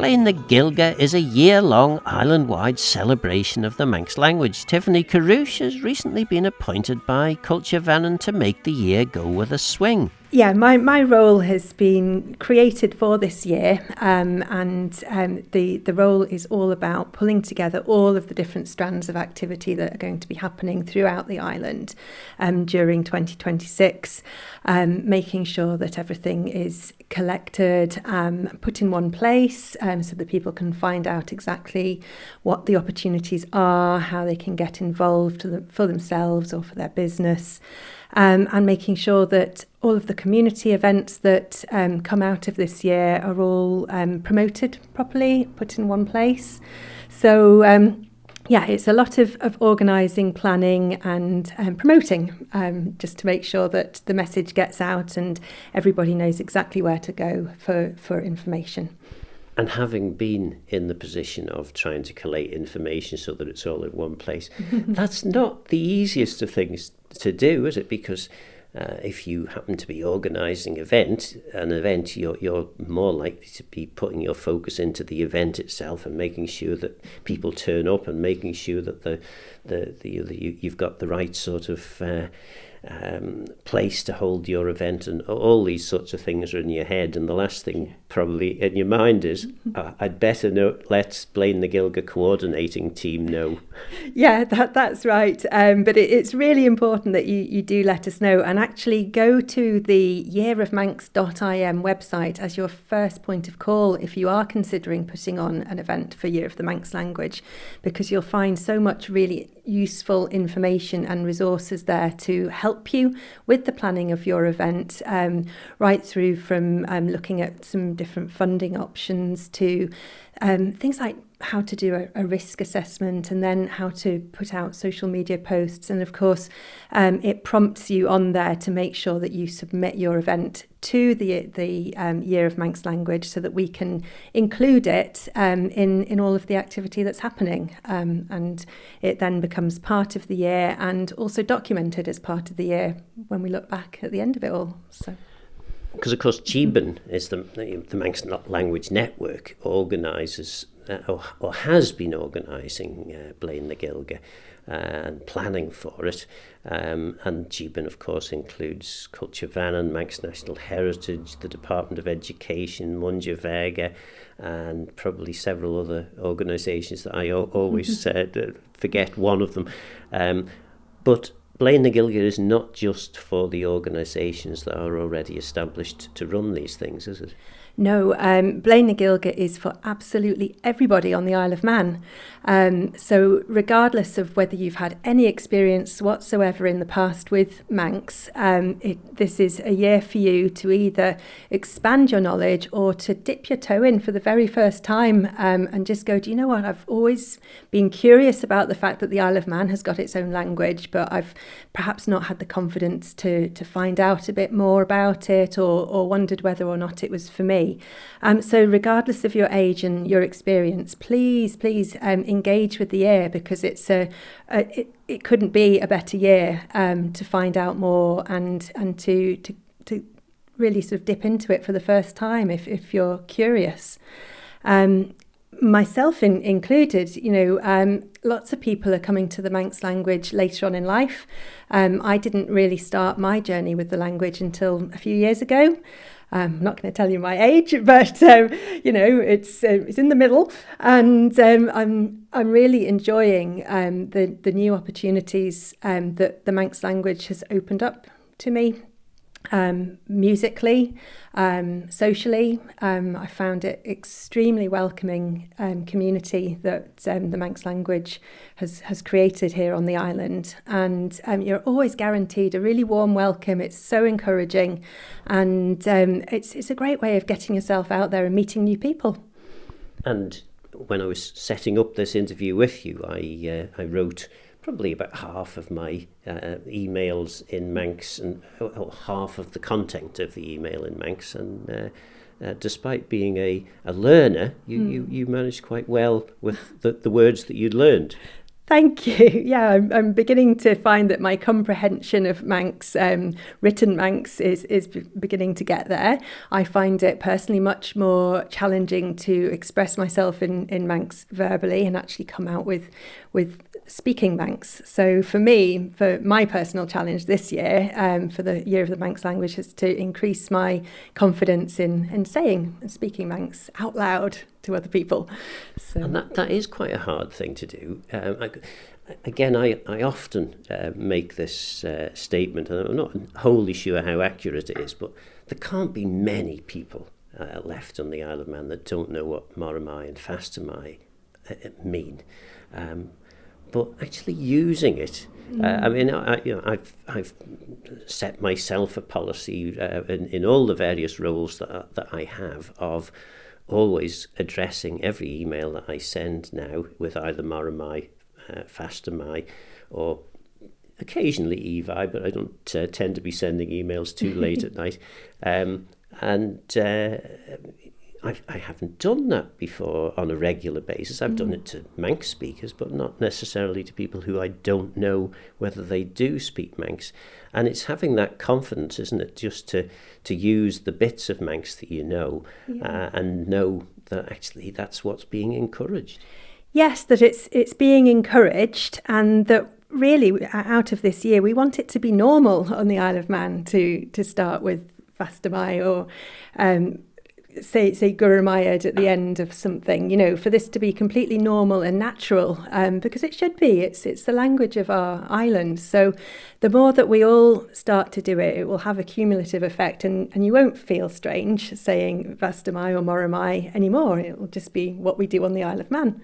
Blein the Gaelgey is a year-long island-wide celebration of the Manx language. Tiffany Carouche has recently been appointed by Culture Vannon to make the year go with a swing. Yeah, my role has been created for this year, and the role is all about pulling together all of the different strands of activity that are going to be happening throughout the island during 2026, making sure that everything is collected, put in one place so that people can find out exactly what the opportunities are, how they can get involved for themselves or for their business. And making sure that all of the community events that come out of this year are all promoted properly, put in one place. So, it's a lot of organising, planning and promoting, just to make sure that the message gets out and everybody knows exactly where to go for information. And having been in the position of trying to collate information so that it's all in one place, that's not the easiest of things to do, is it? Because if you happen to be organising an event, you're more likely to be putting your focus into the event itself and making sure that people turn up and making sure that you've got the right sort of place to hold your event, and all these sorts of things are in your head, and the last thing probably in your mind is I'd better know, let's Blein the Gaelgey coordinating team know. Yeah, that's right, but it's really important that you do let us know, and actually go to the yearofmanx.im website as your first point of call if you are considering putting on an event for Year of the Manx Language, because you'll find so much really useful information and resources there to help you with the planning of your event, right through from looking at some different funding options to things like how to do a risk assessment and then how to put out social media posts. And of course, it prompts you on there to make sure that you submit your event to the Year of Manx Language so that we can include it in all of the activity that's happening. And it then becomes part of the year and also documented as part of the year when we look back at the end of it all. So. Because, of course, GBN is the Manx Language Network, organises or has been organising Blein the Gaelgey and planning for it. And GBN, of course, includes Culture Vannon, Manx National Heritage, the Department of Education, Munja Vega, and probably several other organisations that I always forget one of them. But Blein the Gaelgey is not just for the organisations that are already established to run these things, is it? No, Blein the Gaelgey is for absolutely everybody on the Isle of Man. So regardless of whether you've had any experience whatsoever in the past with Manx, this is a year for you to either expand your knowledge or to dip your toe in for the very first time and just go, do you know what, I've always been curious about the fact that the Isle of Man has got its own language, but I've perhaps not had the confidence to find out a bit more about it or wondered whether or not it was for me. So regardless of your age and your experience, please engage with the year, because it couldn't be a better year to find out more and to really sort of dip into it for the first time if you're curious. Myself included, lots of people are coming to the Manx language later on in life. I didn't really start my journey with the language until a few years ago. I'm not going to tell you my age, but it's in the middle, and I'm really enjoying the new opportunities that the Manx language has opened up to me. Musically, socially, I found it extremely welcoming community that the Manx language has created here on the island, and you're always guaranteed a really warm welcome. It's so encouraging, and it's a great way of getting yourself out there and meeting new people. And when I was setting up this interview with you, I wrote probably about half of my emails in Manx and half of the content of the email in Manx. And despite being a learner, you managed quite well with the words that you'd learned. Thank you. Yeah, I'm beginning to find that my comprehension of Manx, written Manx, is beginning to get there. I find it personally much more challenging to express myself in Manx verbally and actually come out with speaking Manx. So for me, for my personal challenge this year, for the Year of the Manx Language, is to increase my confidence in saying and speaking Manx out loud to other people. So. And that is quite a hard thing to do. I often make this statement, and I'm not wholly sure how accurate it is, but there can't be many people left on the Isle of Man that don't know what Moramai and Fastamai mean. But actually using it, I've set myself a policy in all the various roles that I have of always addressing every email that I send now with either Moramai, Fastamai, or occasionally Evi, but I don't tend to be sending emails too late at night. I haven't done that before on a regular basis. I've done it to Manx speakers, but not necessarily to people who I don't know whether they do speak Manx. And it's having that confidence, isn't it, just to use the bits of Manx that you know, and know that actually that's what's being encouraged. Yes, that it's being encouraged, and that really out of this year we want it to be normal on the Isle of Man to start with Fastamai or say Guramayad at the end of something, for this to be completely normal and natural, because it should be. It's the language of our island. So the more that we all start to do it, it will have a cumulative effect, and you won't feel strange saying Fastamai or Moramai anymore. It will just be what we do on the Isle of Man.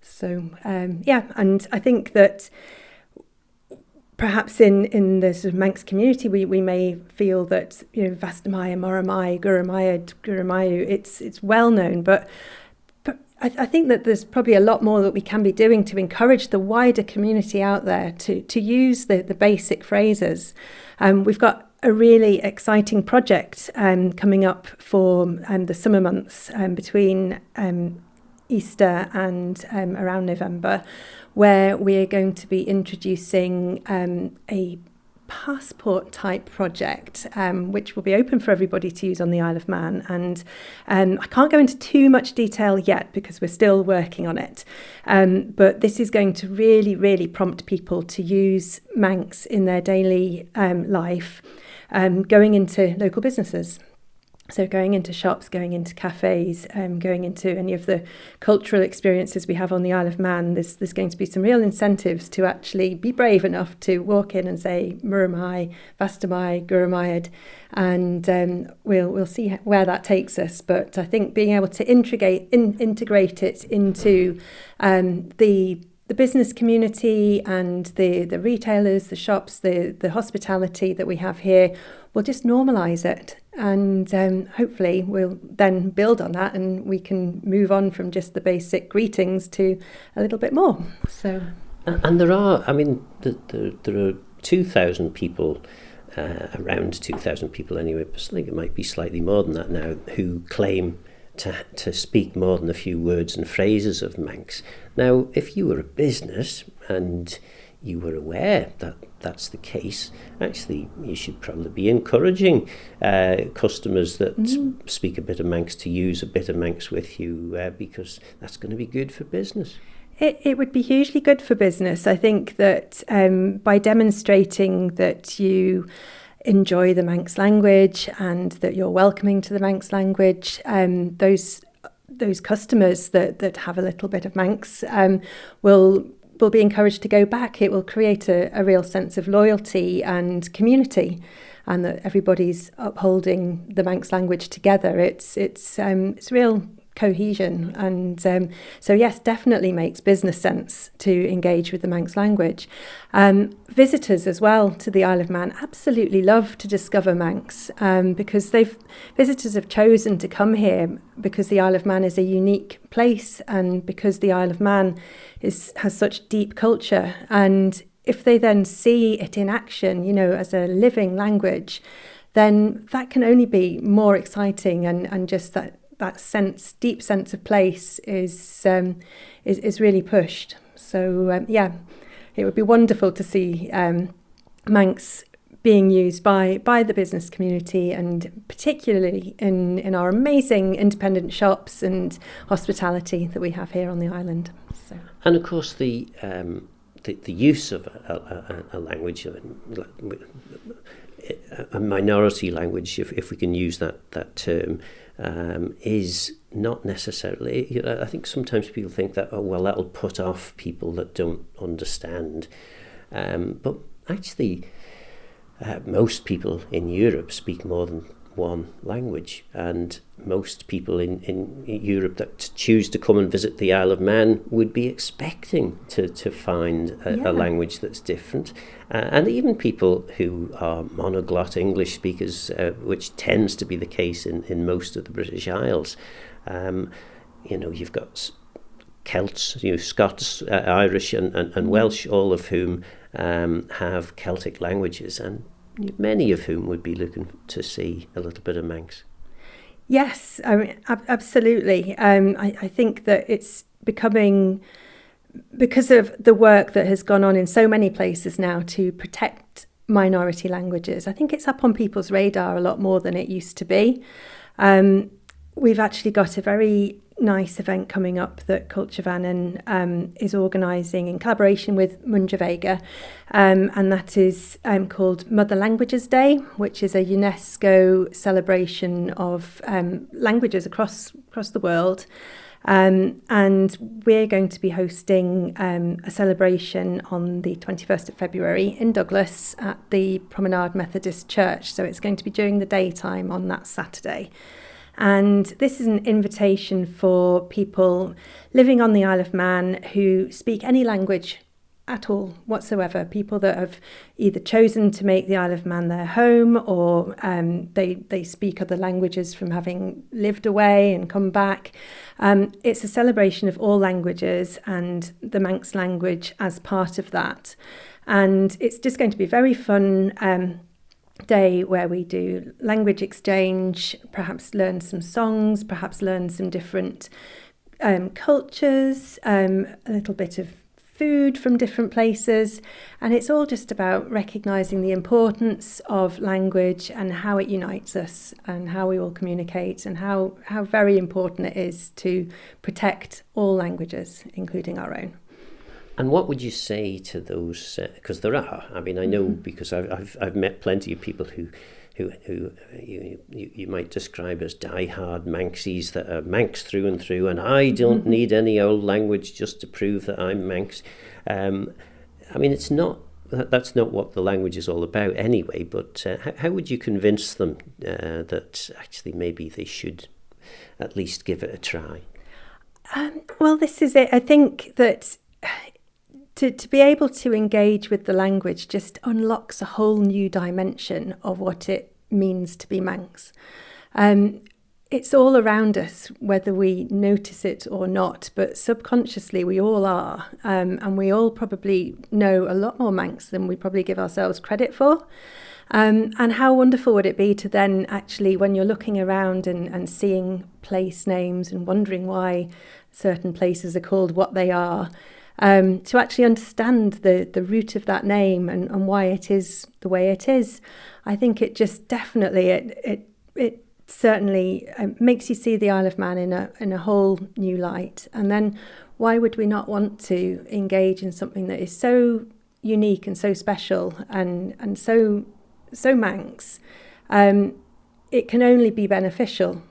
So, and I think that perhaps in the sort of Manx community, we may feel that, Fastamai, Moramai, Guramayu, it's well known, but I think that there's probably a lot more that we can be doing to encourage the wider community out there to use the basic phrases. We've got a really exciting project coming up for the summer months between Easter and around November, where we're going to be introducing a passport type project, which will be open for everybody to use on the Isle of Man. And I can't go into too much detail yet because we're still working on it. But this is going to really, really prompt people to use Manx in their daily life, going into local businesses. So going into shops, going into cafes, going into any of the cultural experiences we have on the Isle of Man, there's going to be some real incentives to actually be brave enough to walk in and say Muramai, Fastamai, Guramayad, and we'll see where that takes us. But I think being able to integrate it into the business community and the retailers, the shops, the hospitality that we have here will just normalise it. And hopefully we'll then build on that and we can move on from just the basic greetings to a little bit more. So, and there are 2,000 people, around 2,000 people anyway, but I think it might be slightly more than that now, who claim to speak more than a few words and phrases of Manx. Now, if you were a business and you were aware that that's the case, actually you should probably be encouraging customers that speak a bit of Manx to use a bit of Manx with you, because that's going to be good for business. It would be hugely good for business. I think that by demonstrating that you enjoy the Manx language and that you're welcoming to the Manx language, those customers that have a little bit of Manx will be encouraged to go back. It will create a real sense of loyalty and community, and that everybody's upholding the Manx language together. It's real cohesion, and so yes, definitely makes business sense to engage with the Manx language. Visitors as well to the Isle of Man absolutely love to discover Manx, because visitors have chosen to come here because the Isle of Man is a unique place, and because the Isle of Man has such deep culture. And if they then see it in action, as a living language, then that can only be more exciting, and just that deep sense of place is really pushed. So it would be wonderful to see Manx being used by the business community, and particularly in our amazing independent shops and hospitality that we have here on the island. So. And of course the use of a language, a minority language, if we can use that term, is not necessarily, I think sometimes people think that, that'll put off people that don't understand. But actually, most people in Europe speak more than one language, and most people in Europe that choose to come and visit the Isle of Man would be expecting to find a language that's different. And even people who are monoglot English speakers, which tends to be the case in most of the British Isles. You've got Celts, Scots, Irish and Welsh, all of whom have Celtic languages, and many of whom would be looking to see a little bit of Manx. Yes, I mean, absolutely. I think that it's becoming, because of the work that has gone on in so many places now to protect minority languages, I think it's up on people's radar a lot more than it used to be. We've actually got a very nice event coming up that Culture Vannin is organising in collaboration with Munjavega, and that is called Mother Languages Day, which is a UNESCO celebration of languages across the world. And we're going to be hosting a celebration on the 21st of February in Douglas at the Promenade Methodist Church. So it's going to be during the daytime on that Saturday. And this is an invitation for people living on the Isle of Man who speak any language at all whatsoever, people that have either chosen to make the Isle of Man their home, or they speak other languages from having lived away and come back. It's a celebration of all languages and the Manx language as part of that. And it's just going to be very fun day where we do language exchange, perhaps learn some songs, perhaps learn some different cultures, a little bit of food from different places. And it's all just about recognising the importance of language and how it unites us and how we all communicate, and how very important it is to protect all languages, including our own. And what would you say to those? Because there are. I mean, I know because I've met plenty of people who you might describe as die-hard Manxies, that are Manx through and through, and I don't need any old language just to prove that I'm Manx. I mean, it's not. That's not what the language is all about anyway. But how would you convince them that actually maybe they should at least give it a try? Well, this is it. I think that to be able to engage with the language just unlocks a whole new dimension of what it means to be Manx. It's all around us, whether we notice it or not, but subconsciously we all are. And we all probably know a lot more Manx than we probably give ourselves credit for. And how wonderful would it be to then actually, when you're looking around and seeing place names and wondering why certain places are called what they are, to actually understand the root of that name and why it is the way it is. I think it just definitely, it certainly makes you see the Isle of Man in a whole new light. And then why would we not want to engage in something that is so unique and so special and so Manx? It can only be beneficial.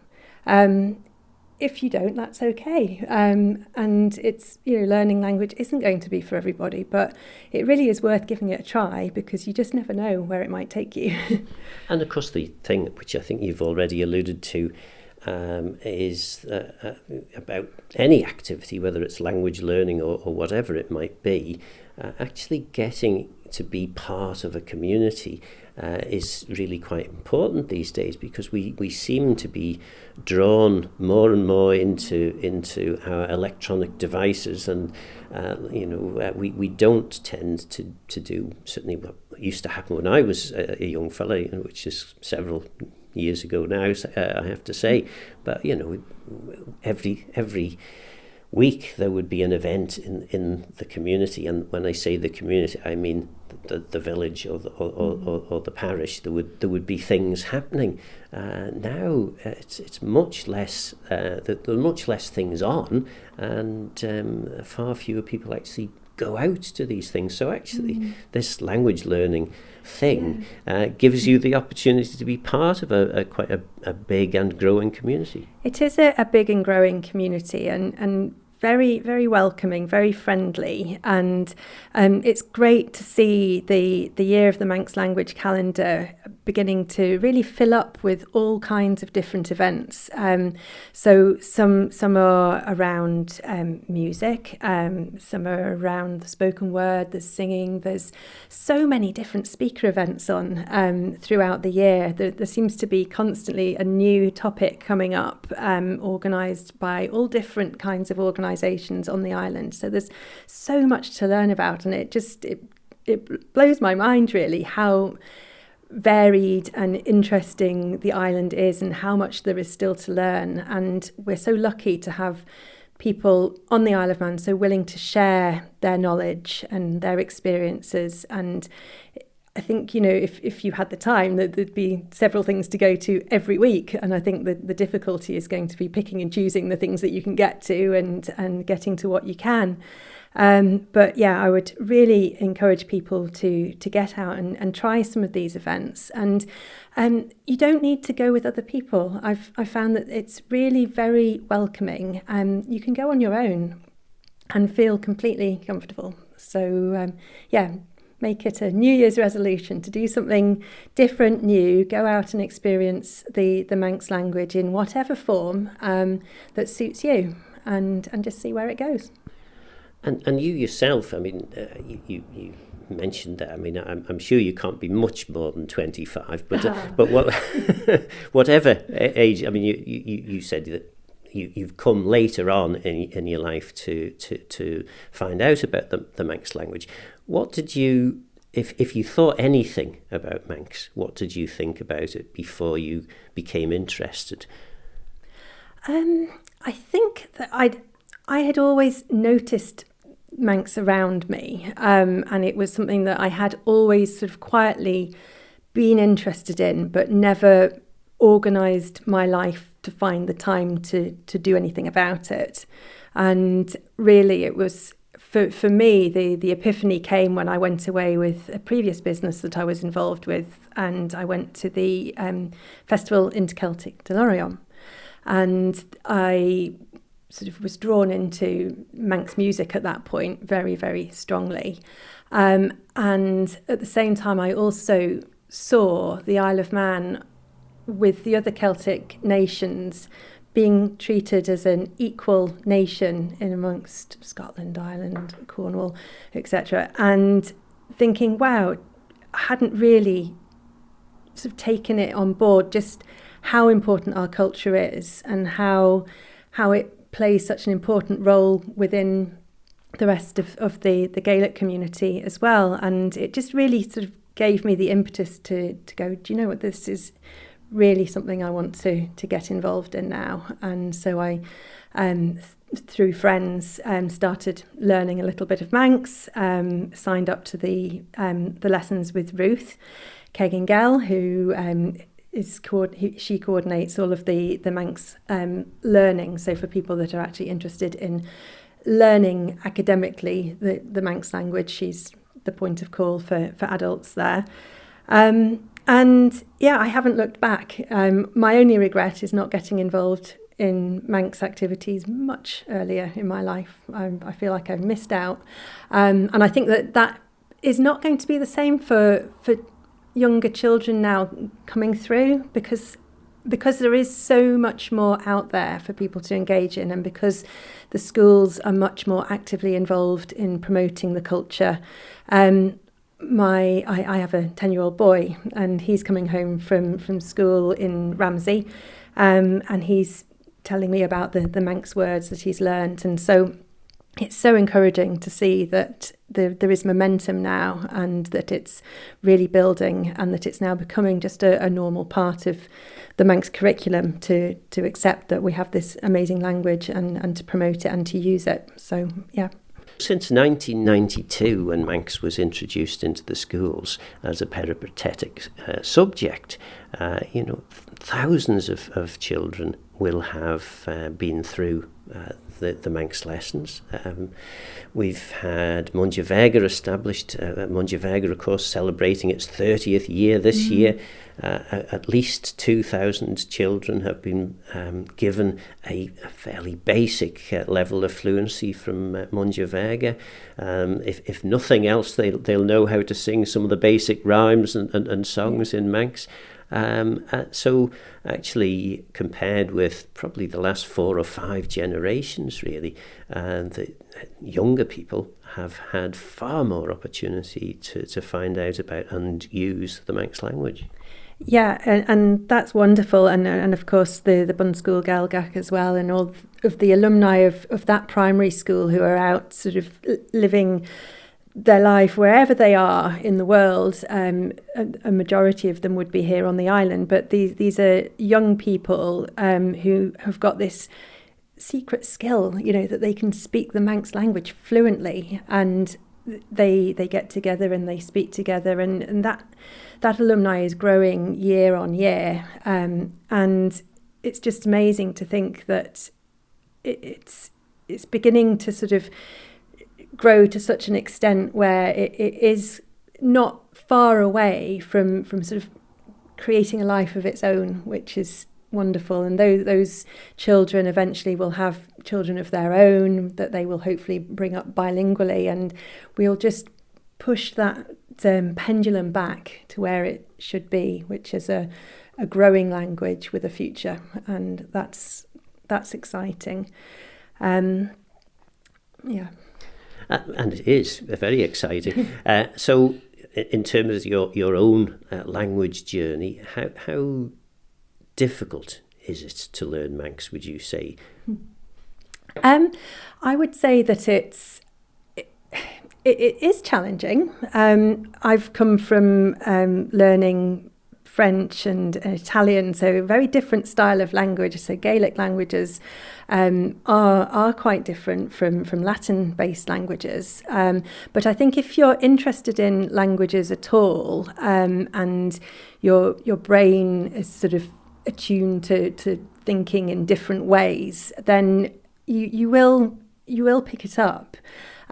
If you don't, that's okay. And it's, learning language isn't going to be for everybody, but it really is worth giving it a try, because you just never know where it might take you. And of course, the thing which I think you've already alluded to is about any activity, whether it's language learning or whatever it might be, actually getting to be part of a community is really quite important these days, because we seem to be drawn more and more into our electronic devices, and we don't tend to do certainly what used to happen when I was a young fella, which is several years ago now, I have to say. But every week there would be an event in the community, and when I say the community, I mean the village or the parish. There would be things happening. Now it's much less. There are much less things on, and far fewer people actually go out to these things. So actually, this language learning thing gives you the opportunity to be part of a quite a big and growing community. It is a big and growing community, and very, very welcoming, very friendly, and it's great to see the Year of the Manx Language calendar beginning to really fill up with all kinds of different events. So some are around music, some are around the spoken word, there's singing, there's so many different speaker events on throughout the year. There seems to be constantly a new topic coming up, organised by all different kinds of organisations on the island. So there's so much to learn about, and it blows my mind really how varied and interesting the island is and how much there is still to learn. And we're so lucky to have people on the Isle of Man so willing to share their knowledge and their experiences. And I think, if you had the time, there'd be several things to go to every week. And I think that the difficulty is going to be picking and choosing the things that you can get to and getting to what you can. But yeah, I would really encourage people to get out and try some of these events. And you don't need to go with other people. I've found that it's really very welcoming. You can go on your own and feel completely comfortable. So make it a New Year's resolution to do something different, new, go out and experience the Manx language in whatever form that suits you, and just see where it goes. And you yourself, I mean, you mentioned that. I mean, I'm sure you can't be much more than 25, but what, whatever age. I mean, you said that you've come later on in your life to find out about the Manx language. What did you, if you thought anything about Manx, what did you think about it before you became interested? I think that I had always noticed Manx around me, and it was something that I had always sort of quietly been interested in, but never organised my life to find the time to do anything about it. And really it was, for me, the epiphany came when I went away with a previous business that I was involved with, and I went to the festival Interceltic de Lorient, and I sort of was drawn into Manx music at that point very, very strongly. And at the same time, I also saw the Isle of Man with the other Celtic nations being treated as an equal nation in amongst Scotland, Ireland, Cornwall, etc. And thinking, wow, I hadn't really sort of taken it on board, just how important our culture is and how it plays such an important role within the rest of the Gaelic community as well. And it just really sort of gave me the impetus to go, do you know what, this is really something I want to get involved in now. And so I, through friends, started learning a little bit of Manx, signed up to the lessons with Ruth Gaelgey, who she coordinates all of the Manx learning. So for people that are actually interested in learning academically the Manx language, she's the point of call for adults there. And yeah, I haven't looked back. My only regret is not getting involved in Manx activities much earlier in my life. I feel like I've missed out. And I think that is not going to be the same for younger children now coming through, because there is so much more out there for people to engage in, and because the schools are much more actively involved in promoting the culture. I have a 10-year-old boy, and he's coming home from school in Ramsey, and he's telling me about the Manx words that he's learned. And so it's so encouraging to see that there is momentum now, and that it's really building, and that it's now becoming just a normal part of the Manx curriculum to accept that we have this amazing language and to promote it and to use it. So, yeah. Since 1992, when Manx was introduced into the schools as a peripatetic subject, thousands of children will have been through the Manx lessons. We've had Muintir Bheaga established, Muintir Bheaga, of course, celebrating its 30th year this year. At least 2,000 children have been given a fairly basic level of fluency from Muintir Bheaga. If nothing else, they'll know how to sing some of the basic rhymes and songs in Manx. So actually, compared with probably the last 4 or 5 generations, really, the younger people have had far more opportunity to find out about and use the Manx language. Yeah, and that's wonderful, and of course the Bun School Gaelgey as well, and all of the alumni of that primary school who are out sort of living their life wherever they are in the world. A majority of them would be here on the island, but these are young people who have got this secret skill, that they can speak the Manx language fluently, and they get together and they speak together, and that alumni is growing year on year, and it's just amazing to think that it's beginning to sort of grow to such an extent where it is not far away from sort of creating a life of its own, which is wonderful. And those children eventually will have children of their own that they will hopefully bring up bilingually, and we'll just push that pendulum back to where it should be, which is a growing language with a future, and that's exciting. Yeah. And it is very exciting. So, in terms of your own language journey, how difficult is it to learn Manx, would you say? I would say that it is challenging. I've come from learning French and Italian, so a very different style of language. So Gaelic languages are quite different from Latin-based languages. But I think if you're interested in languages at all, and your brain is sort of attuned to thinking in different ways, then you will pick it up.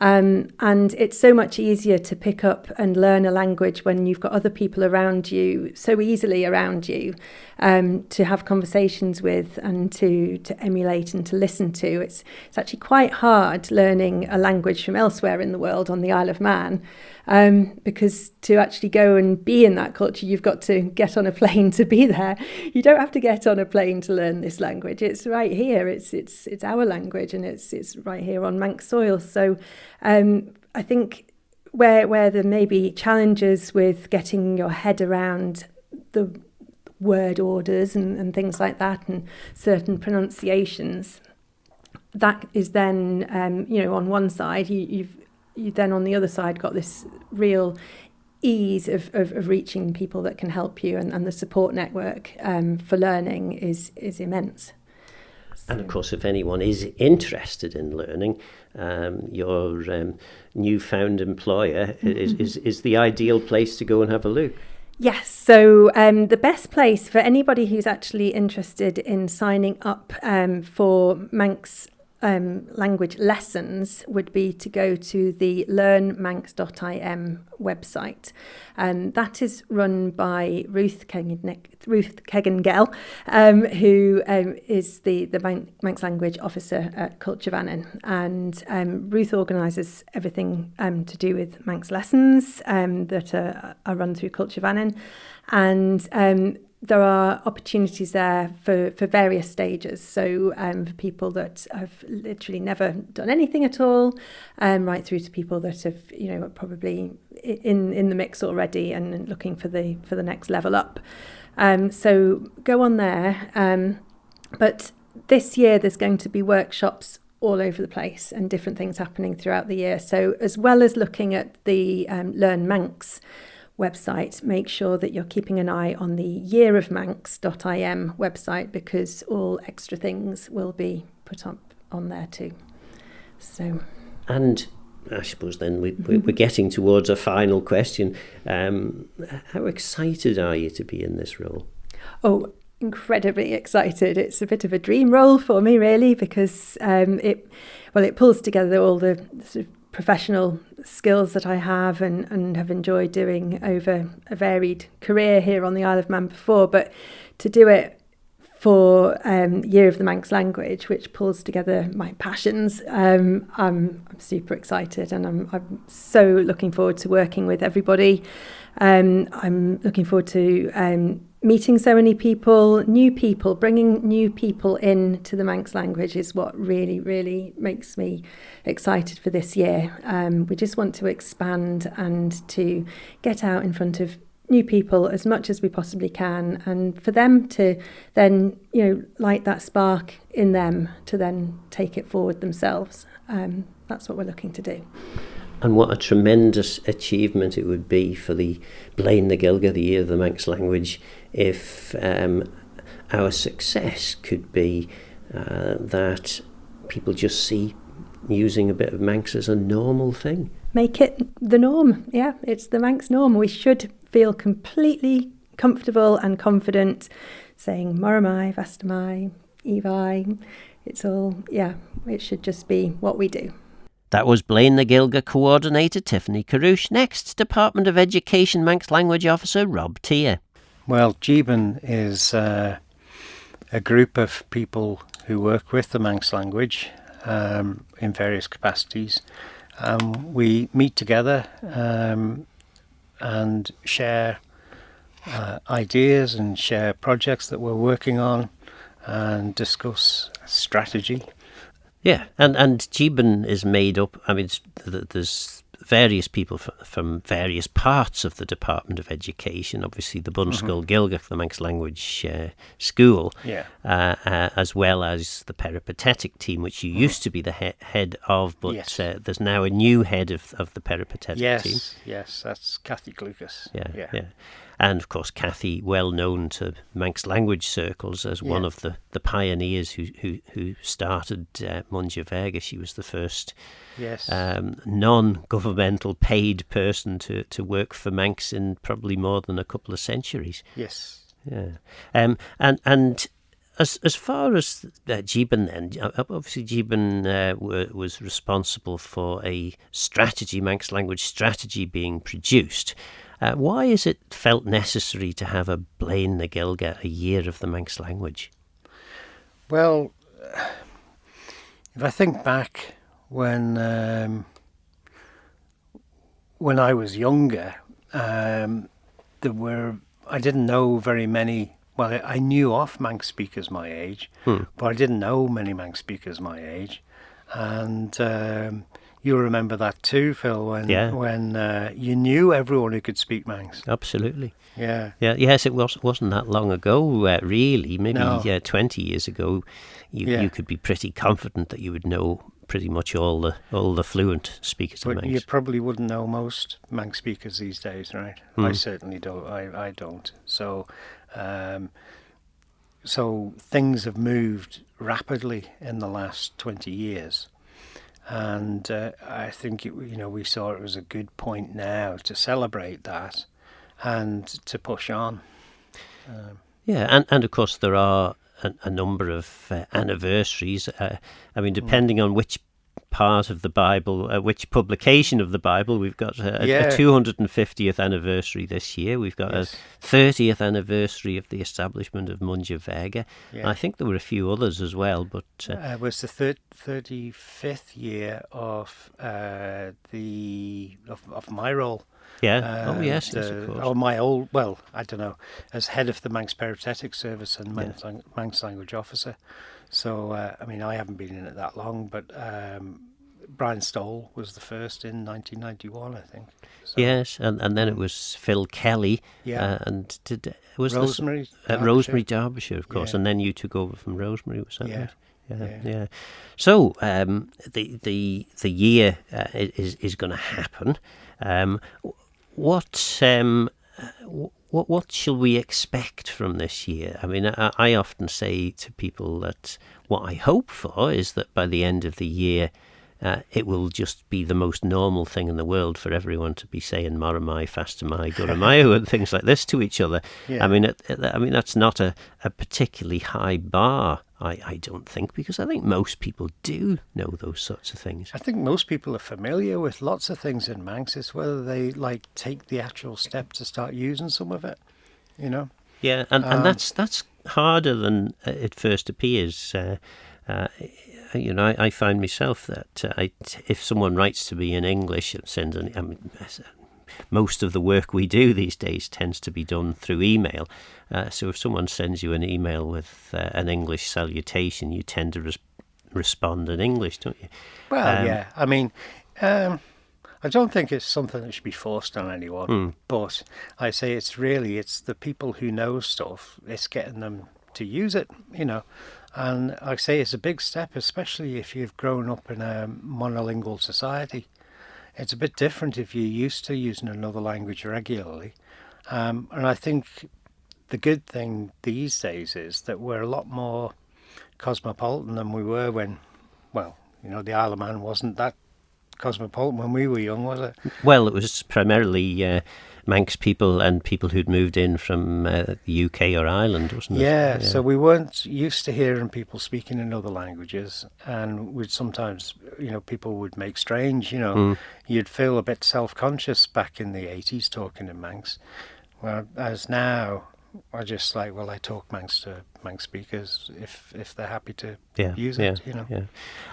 And it's so much easier to pick up and learn a language when you've got other people around you, so easily around you, to have conversations with and to emulate and to listen to. It's actually quite hard learning a language from elsewhere in the world on the Isle of Man, because to actually go and be in that culture, you've got to get on a plane to be there. You don't have to get on a plane to learn this language. It's right here. It's our language, and it's right here on Manx soil. So I think where there may be challenges with getting your head around the word orders and things like that, and certain pronunciations, that is then on one side you then on the other side got this real ease of reaching people that can help you, and the support network for learning is immense. And of course, if anyone is interested in learning, your newfound employer is the ideal place to go and have a look. Yes, so the best place for anybody who's actually interested in signing up for Manx language lessons would be to go to the learnmanx.im website, and that is run by Ruth Kegan-Gell, who is the Manx language officer at Culture Vannin, and Ruth organises everything to do with Manx lessons that are run through Culture Vannin, and there are opportunities there for various stages. So for people that have literally never done anything at all, right through to people that have, are probably in the mix already and looking for the next level up. So go on there. But this year there's going to be workshops all over the place and different things happening throughout the year. So as well as looking at the Learn Manx website, make sure that you're keeping an eye on the yearofmanx.im website, because all extra things will be put up on there too. So, and I suppose then we're getting towards a final question. How excited are you to be in this role? Oh, incredibly excited. It's a bit of a dream role for me, really, because it pulls together all the sort of professional skills that I have and have enjoyed doing over a varied career here on the Isle of Man before, but to do it for Year of the Manx Language, which pulls together my passions, I'm super excited, and I'm so looking forward to working with everybody. I'm looking forward to meeting so many people, new people, bringing new people in to the Manx language is what really, really makes me excited for this year. We just want to expand and to get out in front of new people as much as we possibly can, and for them to then, light that spark in them to then take it forward themselves. That's what we're looking to do. And what a tremendous achievement it would be for the Blein the Gaelgey, the Year of the Manx Language, if our success could be that people just see using a bit of Manx as a normal thing. Make it the norm. Yeah, it's the Manx norm. We should feel completely comfortable and confident saying Moramai, Vastamai, Evi. It's all, it should just be what we do. That was Blein the Gaelgey Coordinator Tiffany Carouche. Next, Department of Education Manx Language Officer Rob Tier. Well, GBAN is a group of people who work with the Manx language in various capacities. We meet together and share ideas and share projects that we're working on and discuss strategy. Yeah, and GBAN is made up, there's various people from various parts of the Department of Education, obviously the Bunscoil Gaelgey, the Manx Language School, as well as the peripatetic team, which you used to be the head of, but yes. There's now a new head of the peripatetic team. Yes, that's Cathy Lucas. Yeah. And of course, Cathy, well known to Manx language circles as one of the pioneers who started Munja Vega. She was the first non-governmental paid person to work for Manx in probably more than a couple of centuries. Yes. Yeah. And as far as GBAN then, obviously GBAN was responsible for a strategy, Manx language strategy being produced. Why is it felt necessary to have a Blein the Gaelgey, a Year of the Manx Language? Well, if I think back when I was younger, I didn't know very many. Well, I knew of Manx speakers my age, but I didn't know many Manx speakers my age, and. You'll remember that too, Phil, when you knew everyone who could speak Manx. Absolutely. Yeah. Yes, it wasn't that long ago, really. Maybe 20 years ago, you could be pretty confident that you would know pretty much all the fluent speakers of Manx. But you probably wouldn't know most Manx speakers these days, right? I certainly don't. I don't. So things have moved rapidly in the last 20 years. And I think we saw it was a good point now to celebrate that and to push on. And of course there are a number of anniversaries. Depending on which part of the Bible, which publication of the Bible, we've got a 250th anniversary this year. We've got a 30th anniversary of the establishment of Munja Vega. Yeah. I think there were a few others as well, but it was the 35th year of my role. Yeah. Yes, of course. Or my old, I don't know, as head of the Manx Peripatetic Service and Manx Language Officer. So, I haven't been in it that long, but Brian Stoll was the first in 1991, I think. So, yes, and then it was Phil Kelly. Yeah. Rosemary, Derbyshire, of course, and then you took over from Rosemary, was that right? yeah. So the year is going to happen. What shall we expect from this year? I mean, I often say to people that what I hope for is that by the end of the year, it will just be the most normal thing in the world for everyone to be saying Moramai, Fastamai, Guramayu and things like this to each other. Yeah. I mean, that's not a particularly high bar, I don't think, because I think most people do know those sorts of things. I think most people are familiar with lots of things in Manx. It's whether they take the actual step to start using some of it, Yeah, and that's harder than it first appears. I find myself that if someone writes to me in English and sends most of the work we do these days tends to be done through email. So if someone sends you an email with an English salutation, you tend to respond in English, don't you? Well, yeah. I mean, I don't think it's something that should be forced on anyone. But I say it's the people who know stuff. It's getting them to use it, And I say it's a big step, especially if you've grown up in a monolingual society. It's a bit different if you're used to using another language regularly. And I think the good thing these days is that we're a lot more cosmopolitan than we were when, the Isle of Man wasn't that cosmopolitan when we were young, was it? Well, it was primarily Manx people and people who'd moved in from the UK or Ireland, wasn't it? Yeah, so we weren't used to hearing people speaking in other languages, and we'd sometimes, people would make strange, You'd feel a bit self-conscious back in the 80s talking in Manx, whereas now I just I talk Manx to Manx speakers if they're happy to use it, Yeah.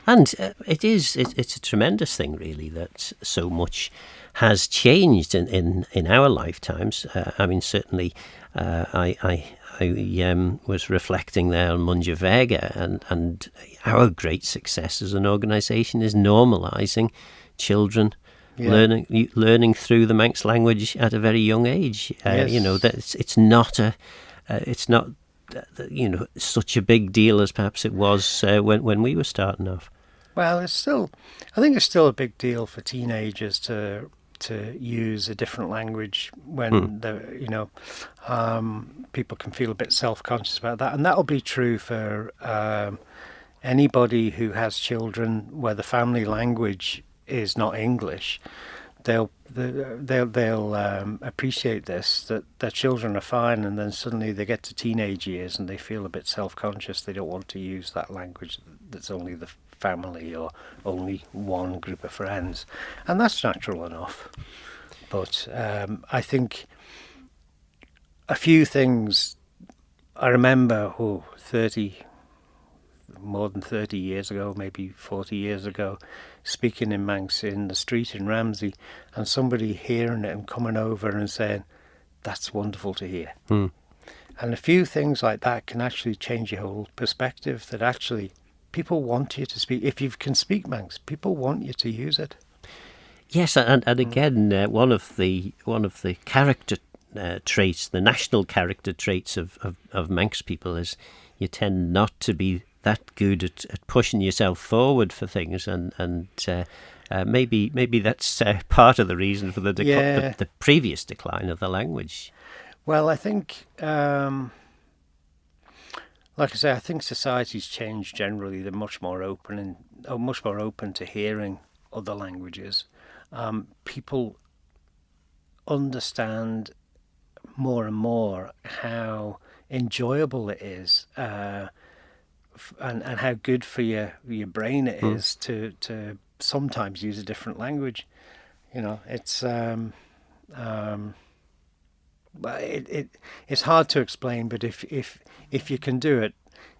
And it's a tremendous thing, really, that so much has changed in our lifetimes. I mean, certainly, I was reflecting there on Munja Vega, and our great success as an organisation is normalising children learning through the Manx language at a very young age. Yes. That it's not such a big deal as perhaps it was when we were starting off. Well, I think it's still a big deal for teenagers to use a different language when people can feel a bit self-conscious about that, and that'll be true for anybody who has children where the family language is not English. They'll appreciate this, that their children are fine, and then suddenly they get to teenage years and they feel a bit self-conscious. They don't want to use that language that's only the family or only one group of friends, and that's natural enough. But I think a few things I remember more than 30 years ago, maybe 40 years ago, speaking in Manx in the street in Ramsey, and somebody hearing it and coming over and saying, "That's wonderful to hear." And a few things like that can actually change your whole perspective, that actually people want you to speak. If you can speak Manx, people want you to use it. Yes, and again, one of the character traits, the national character traits of Manx people is you tend not to be that good at pushing yourself forward for things, and maybe that's part of the reason for the previous decline of the language. Well, I think, like I say, I think society's changed generally. They're much more open to hearing other languages. People understand more and more how enjoyable it is, and how good for your brain it is to sometimes use a different language. It's it's hard to explain, but if you can do it,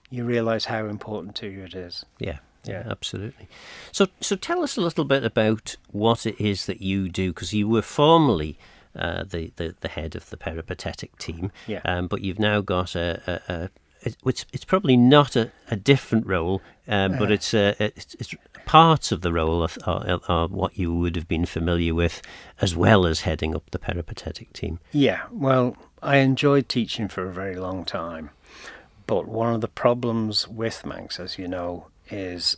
you realise how important to you it is. Yeah, absolutely. So tell us a little bit about what it is that you do, because you were formerly the head of the peripatetic team, but you've now got it's probably not a different role, but it's parts of the role are what you would have been familiar with, as well as heading up the peripatetic team. Yeah, well, I enjoyed teaching for a very long time, but one of the problems with Manx, as you know, is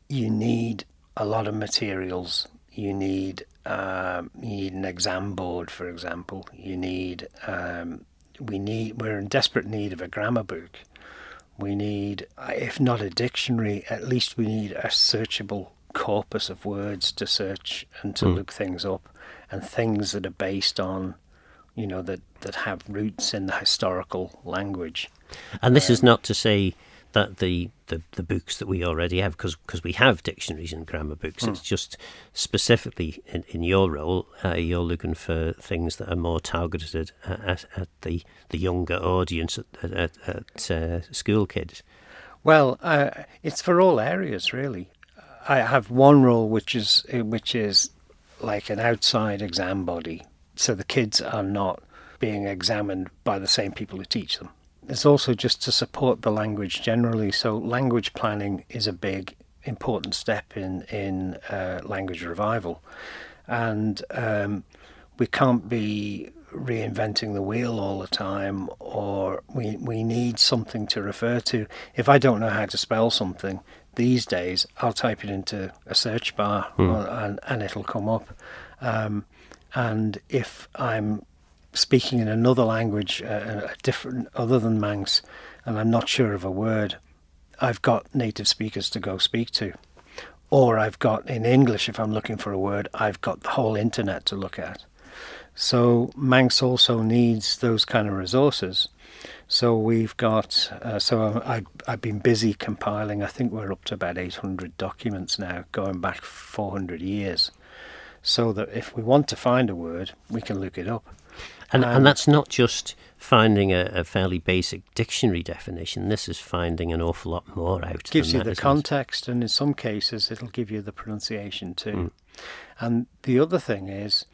you need a lot of materials. You need an exam board, for example. We're in desperate need of a grammar book. We need, if not a dictionary, at least we need a searchable corpus of words to search and to look things up, and things that are based on, that have roots in the historical language. And this is not to say that the books that we already have, because we have dictionaries and grammar books, it's just specifically in your role, you're looking for things that are more targeted at the younger audience, at school kids. Well, it's for all areas, really. I have one role which is like an outside exam body, so the kids are not being examined by the same people who teach them. It's also just to support the language generally. So language planning is a big, important step in language revival. And we can't be reinventing the wheel all the time, or we need something to refer to. If I don't know how to spell something these days, I'll type it into a search bar and it'll come up. And if I'm speaking in another language, a different other than Manx, and I'm not sure of a word, I've got native speakers to go speak to. Or I've got, in English, if I'm looking for a word, I've got the whole internet to look at. So Manx also needs those kind of resources. So we've got, I've been busy compiling, I think we're up to about 800 documents now, going back 400 years. So that if we want to find a word, we can look it up. And that's not just finding a fairly basic dictionary definition. This is finding an awful lot more out. Gives you the isn't context, and in some cases it'll give you the pronunciation too. And the other thing is,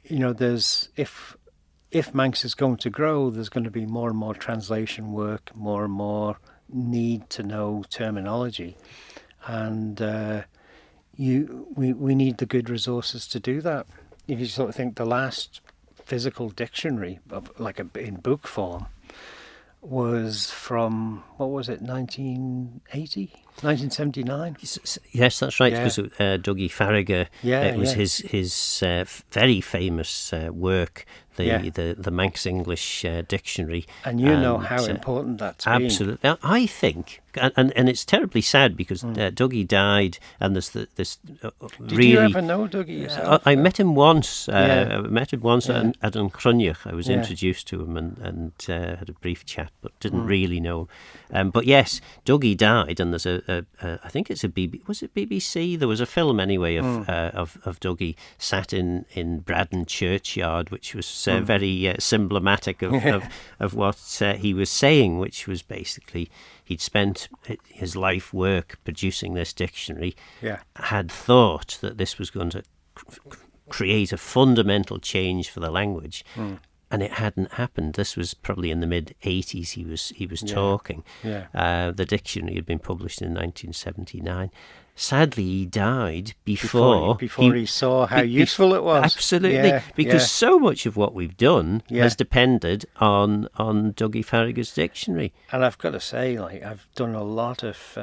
there's if Manx is going to grow, there's going to be more and more translation work, more and more need to know terminology, and we need the good resources to do that. If you sort of think the last physical dictionary in book form was from, what was it, 1979? Yes, that's right. Because Dougie Farragher, it was his very famous work, the Manx English dictionary. And you know how important that's been. Absolutely. I think, and it's terribly sad because Dougie died, and there's this Did you ever know Dougie yourself? I met him once. I met him once at Crunnach. I was introduced to him and had a brief chat, but didn't really know him. But yes, Dougie died, and there's I think it's was it BBC? There was a film anyway of Dougie sat in Braddon churchyard, which was very symptomatic of what he was saying, which was basically he'd spent his life work producing this dictionary, had thought that this was going to create a fundamental change for the language, and it hadn't happened. This was probably in the mid-80s he was talking. The dictionary had been published in 1979. Sadly, he died before he saw how useful it was. Absolutely, because so much of what we've done has depended on Dougie Farragher's dictionary. And I've got to say, I've done a lot of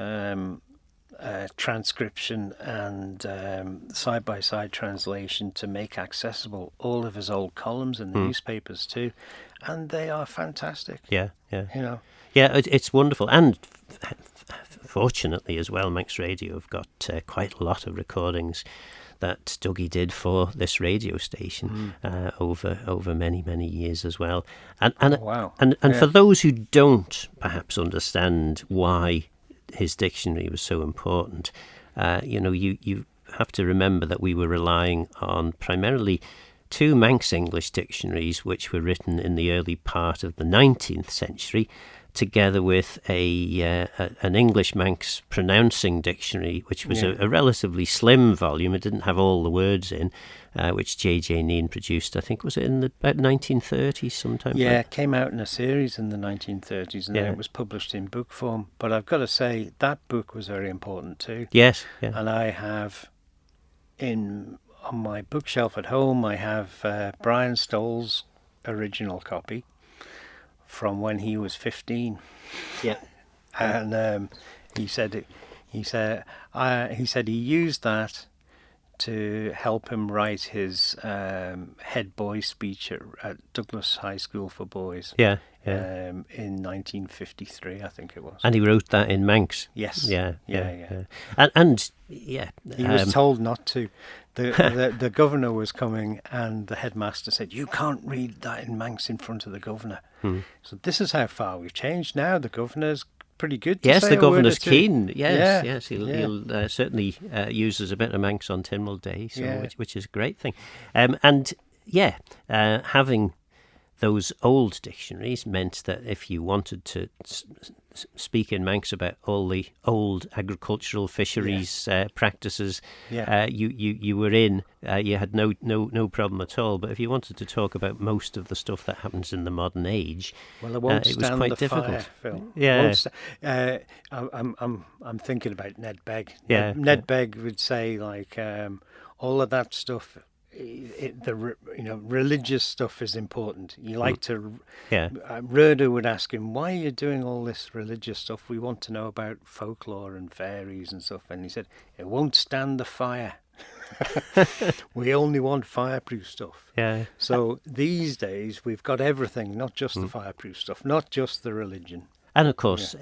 transcription and side-by-side translation to make accessible all of his old columns in the newspapers too, and they are fantastic. It's wonderful. And fortunately as well, Manx Radio have got quite a lot of recordings that Dougie did for this radio station over many years as well. And for those who don't perhaps understand why his dictionary was so important, you have to remember that we were relying on primarily two Manx English dictionaries which were written in the early part of the 19th century, together with an English Manx pronouncing dictionary, which was a relatively slim volume. It didn't have all the words in, which J.J. Neen produced. I think was it in about 1930s sometime. It came out in a series in the 1930s, and then it was published in book form. But I've got to say, that book was very important too. Yes. And I have on my bookshelf at home, I have Brian Stoll's original copy from when he was 15. And he said he used that to help him write his head boy speech at Douglas High School for Boys. Yeah. In 1953, I think it was. And he wrote that in Manx. Yes. Yeah. And he was told not to. The governor was coming, and the headmaster said, "You can't read that in Manx in front of the governor." So this is how far we've changed now. The governor's pretty good. Yes, say the a word governor's or two. keen. Yes. He'll certainly use a bit of Manx on Tynwald Day, so which is a great thing. Having those old dictionaries meant that if you wanted to speak in Manx about all the old agricultural fisheries practices, you were in. You had no problem at all. But if you wanted to talk about most of the stuff that happens in the modern age, well, it won't it was quite difficult. Fire, Phil. Yeah, I'm thinking about Ned Begg. Yeah, Ned Begg would say like all of that stuff. Religious stuff is important. You like to. Rhoda would ask him, "Why are you doing all this religious stuff? We want to know about folklore and fairies and stuff." And he said, "It won't stand the fire. We only want fireproof stuff." Yeah. So these days we've got everything, not just the fireproof stuff, not just the religion. And of course,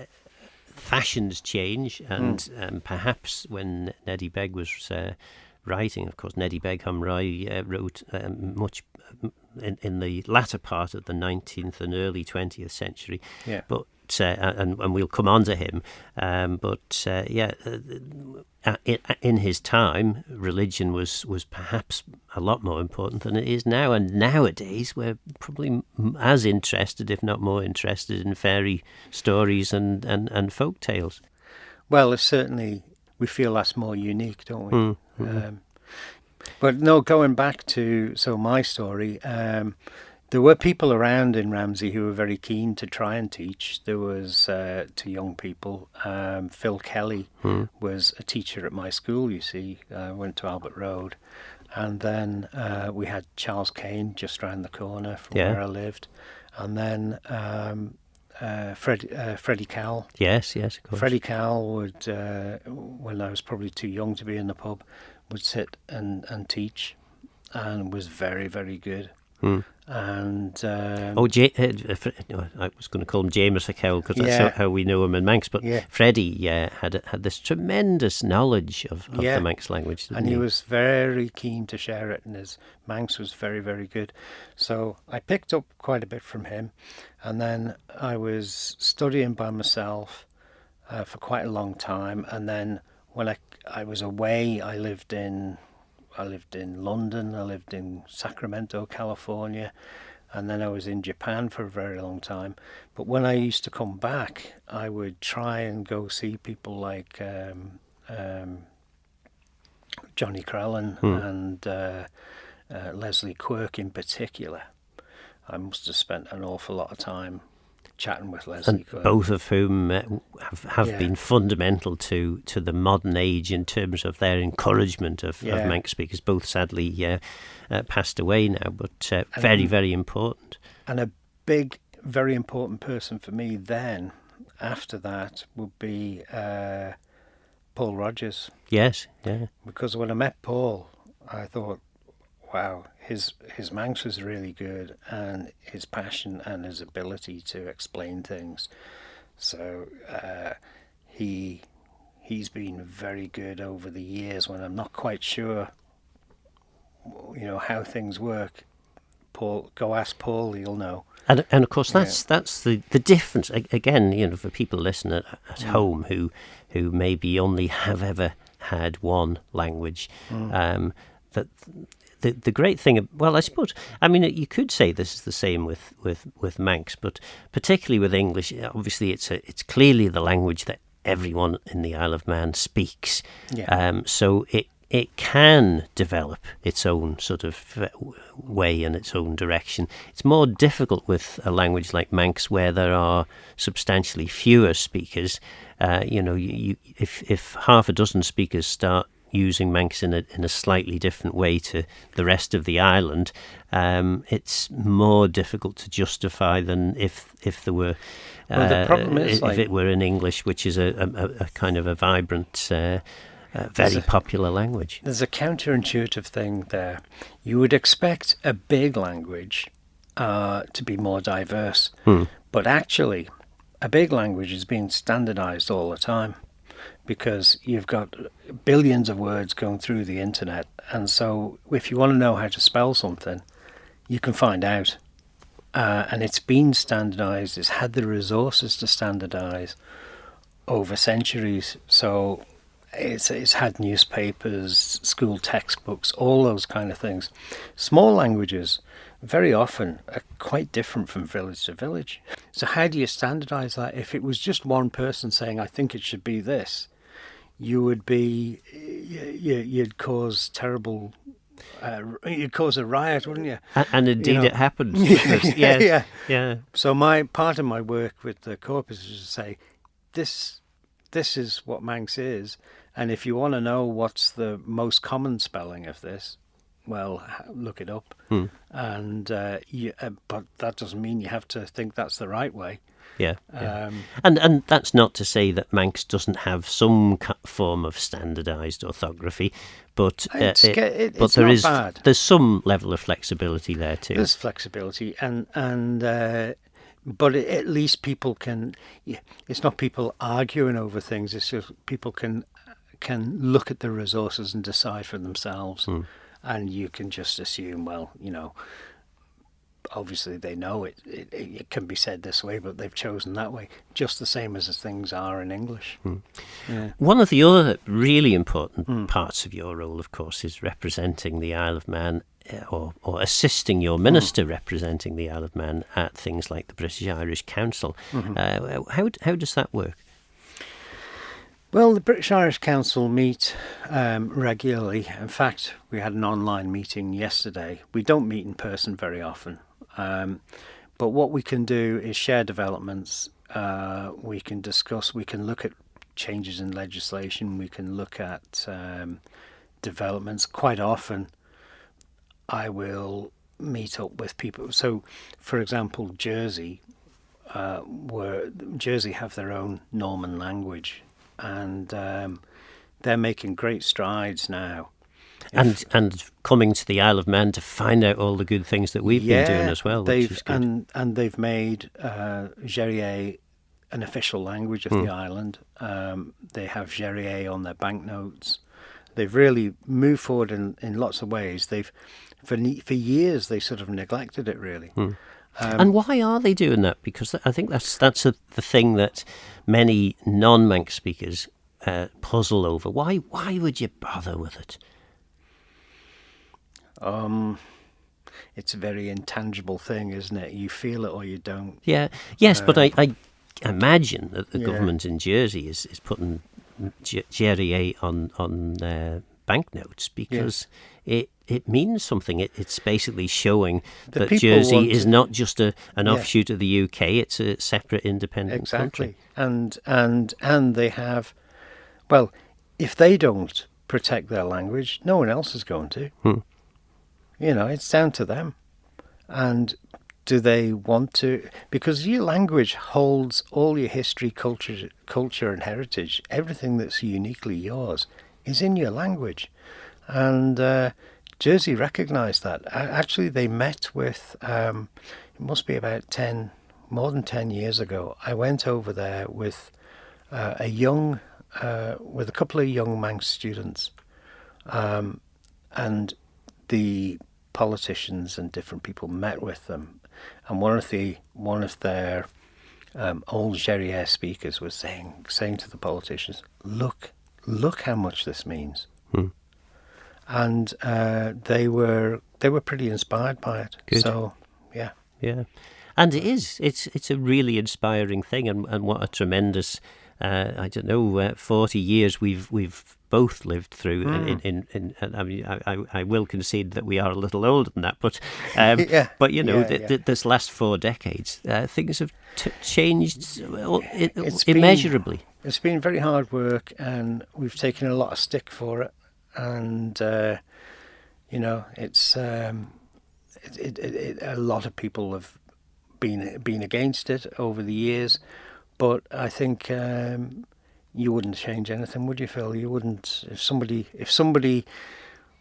fashions change, and perhaps when Neddy Begg was writing, of course, Neddy Begg Humrai wrote much in the latter part of the 19th and early 20th century. Yeah. But and we'll come on to him. In his time, religion was perhaps a lot more important than it is now. And nowadays, we're probably as interested, if not more interested, in fairy stories and folk tales. Well, it's certainly, we feel that's more unique, don't we? But no, going back to my story, there were people around in Ramsey who were very keen to try and teach. There was to young people. Phil Kelly was a teacher at my school. You see, went to Albert Road, and then we had Charles Kane just round the corner from where I lived, and then Freddie Cowell. Yes, of course. Freddie Cowell would, when I was probably too young to be in the pub, would sit and teach, and was very, very good. And I was going to call him James Cowell because that's how we know him in Manx. But Freddie had this tremendous knowledge of the Manx language, and he was very keen to share it, and his Manx was very, very good. So I picked up quite a bit from him, and then I was studying by myself for quite a long time. And then when I was away, I lived in London, I lived in Sacramento, California, and then I was in Japan for a very long time. But when I used to come back, I would try and go see people like Johnny Crellin and Leslie Quirk in particular. I must have spent an awful lot of time chatting with Leslie Quirk. Both of whom have been fundamental to the modern age in terms of their encouragement of Manx speakers. Both sadly passed away now, but very, very important. And a big, very important person for me then, after that, would be Paul Rogers. Yes, yeah. Because when I met Paul, I thought, wow, his Manx was really good, and his passion and his ability to explain things. So he's been very good over the years when I'm not quite sure, how things work. Paul, go ask Paul, he'll know. And of course that's the difference again. For people listening at home who maybe only have ever had one language, that. The great thing, I suppose, you could say this is the same with Manx, but particularly with English, obviously it's clearly the language that everyone in the Isle of Man speaks. Yeah. So it can develop its own sort of way and its own direction. It's more difficult with a language like Manx, where there are substantially fewer speakers. If half a dozen speakers start using Manx in a slightly different way to the rest of the island, it's more difficult to justify than if there were. The problem is, if it were in English, which is a kind of a vibrant, very popular language. There's a counterintuitive thing there. You would expect a big language to be more diverse, but actually, a big language is being standardized all the time, because you've got billions of words going through the internet, and so if you want to know how to spell something, you can find out. And it's been standardized, it's had the resources to standardize over centuries. So it's had newspapers, school textbooks, all those kind of things. Small languages very often are quite different from village to village. So how do you standardize that? If it was just one person saying, I think it should be this, you'd cause terrible... you'd cause a riot, wouldn't you? And indeed, it happened. Because, yeah. So part of my work with the corpus is to say, this is what Manx is, and if you want to know what's the most common spelling of this, well, look it up. And but that doesn't mean you have to think that's the right way. Yeah. And that's not to say that Manx doesn't have some form of standardised orthography, but it's there's some level of flexibility there too. There's flexibility, but at least people can. It's not people arguing over things. It's just people can look at the resources and decide for themselves, and you can just assume, well, obviously they know it can be said this way, but they've chosen that way, just the same as things are in English. Yeah. One of the other really important parts of your role, of course, is representing the Isle of Man, or assisting your minister representing the Isle of Man at things like the British Irish Council. How does that work? Well, the British Irish Council meet regularly. In fact, we had an online meeting yesterday. We don't meet in person very often. But what we can do is share developments. We can discuss, we can look at changes in legislation. We can look at developments. Quite often, I will meet up with people. So, for example, Jersey have their own Norman language. And they're making great strides now. And coming to the Isle of Man to find out all the good things that we've been doing as well, which is good. And they've made Gaelgey an official language of the island. They have Gaelgey on their banknotes. They've really moved forward in lots of ways. For years they sort of neglected it, really. And why are they doing that? Because I think that's the thing that many non-Manx speakers puzzle over. Why would you bother with it? It's a very intangible thing, isn't it? You feel it or you don't. Yeah. Yes, but I imagine that the government in Jersey is putting Gaelgey on banknotes because it means something. It's basically showing that Jersey is not just an offshoot of the UK. It's a separate, independent country. And they have, well, if they don't protect their language, no one else is going to. It's down to them. And do they want to? Because your language holds all your history, culture and heritage. Everything that's uniquely yours is in your language. And Jersey recognised that. Actually, they met with, it must be about more than 10 years ago. I went over there with with a couple of young Manx students, and the politicians and different people met with them. And one of their old Gaelgey speakers was saying to the politicians, "Look how much this means." And they were pretty inspired by it. Good. So, yeah. And it's a really inspiring thing, and what a tremendous 40 years we've both lived through. I mean, I will concede that we are a little older than that, but this last 4 decades, things have changed immeasurably. It's been very hard work, and we've taken a lot of stick for it. and you know, it's a lot of people have been against it over the years, but I think you wouldn't change anything, would you, Phil? You wouldn't. If somebody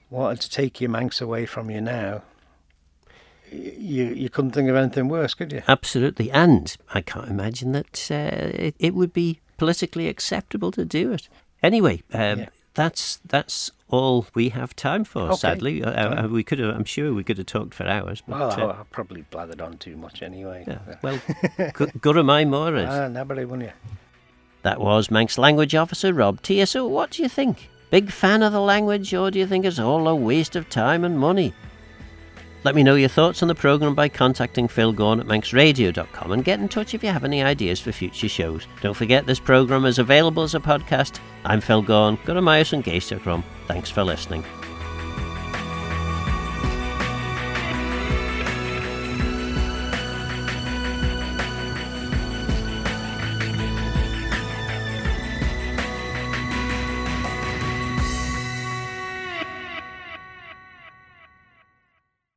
wanted to take your Manx away from you now, you couldn't think of anything worse, could you? Absolutely, and I can't imagine that it would be politically acceptable to do it. Anyway, that's all we have time for. Okay. Sadly, we could have. I'm sure we could have talked for hours. But, well, I probably blathered on too much anyway. Yeah, well, Gurumai Moras. Nobody, wouldn't you? That was Manx Language Officer Rob Tier. So, what do you think? Big fan of the language, or do you think it's all a waste of time and money? Let me know your thoughts on the programme by contacting Phil Gaughan at manxradio.com, and get in touch if you have any ideas for future shows. Don't forget this programme is available as a podcast. I'm Phil Gaughan. Go to Myers and Gaelgey. Thanks for listening.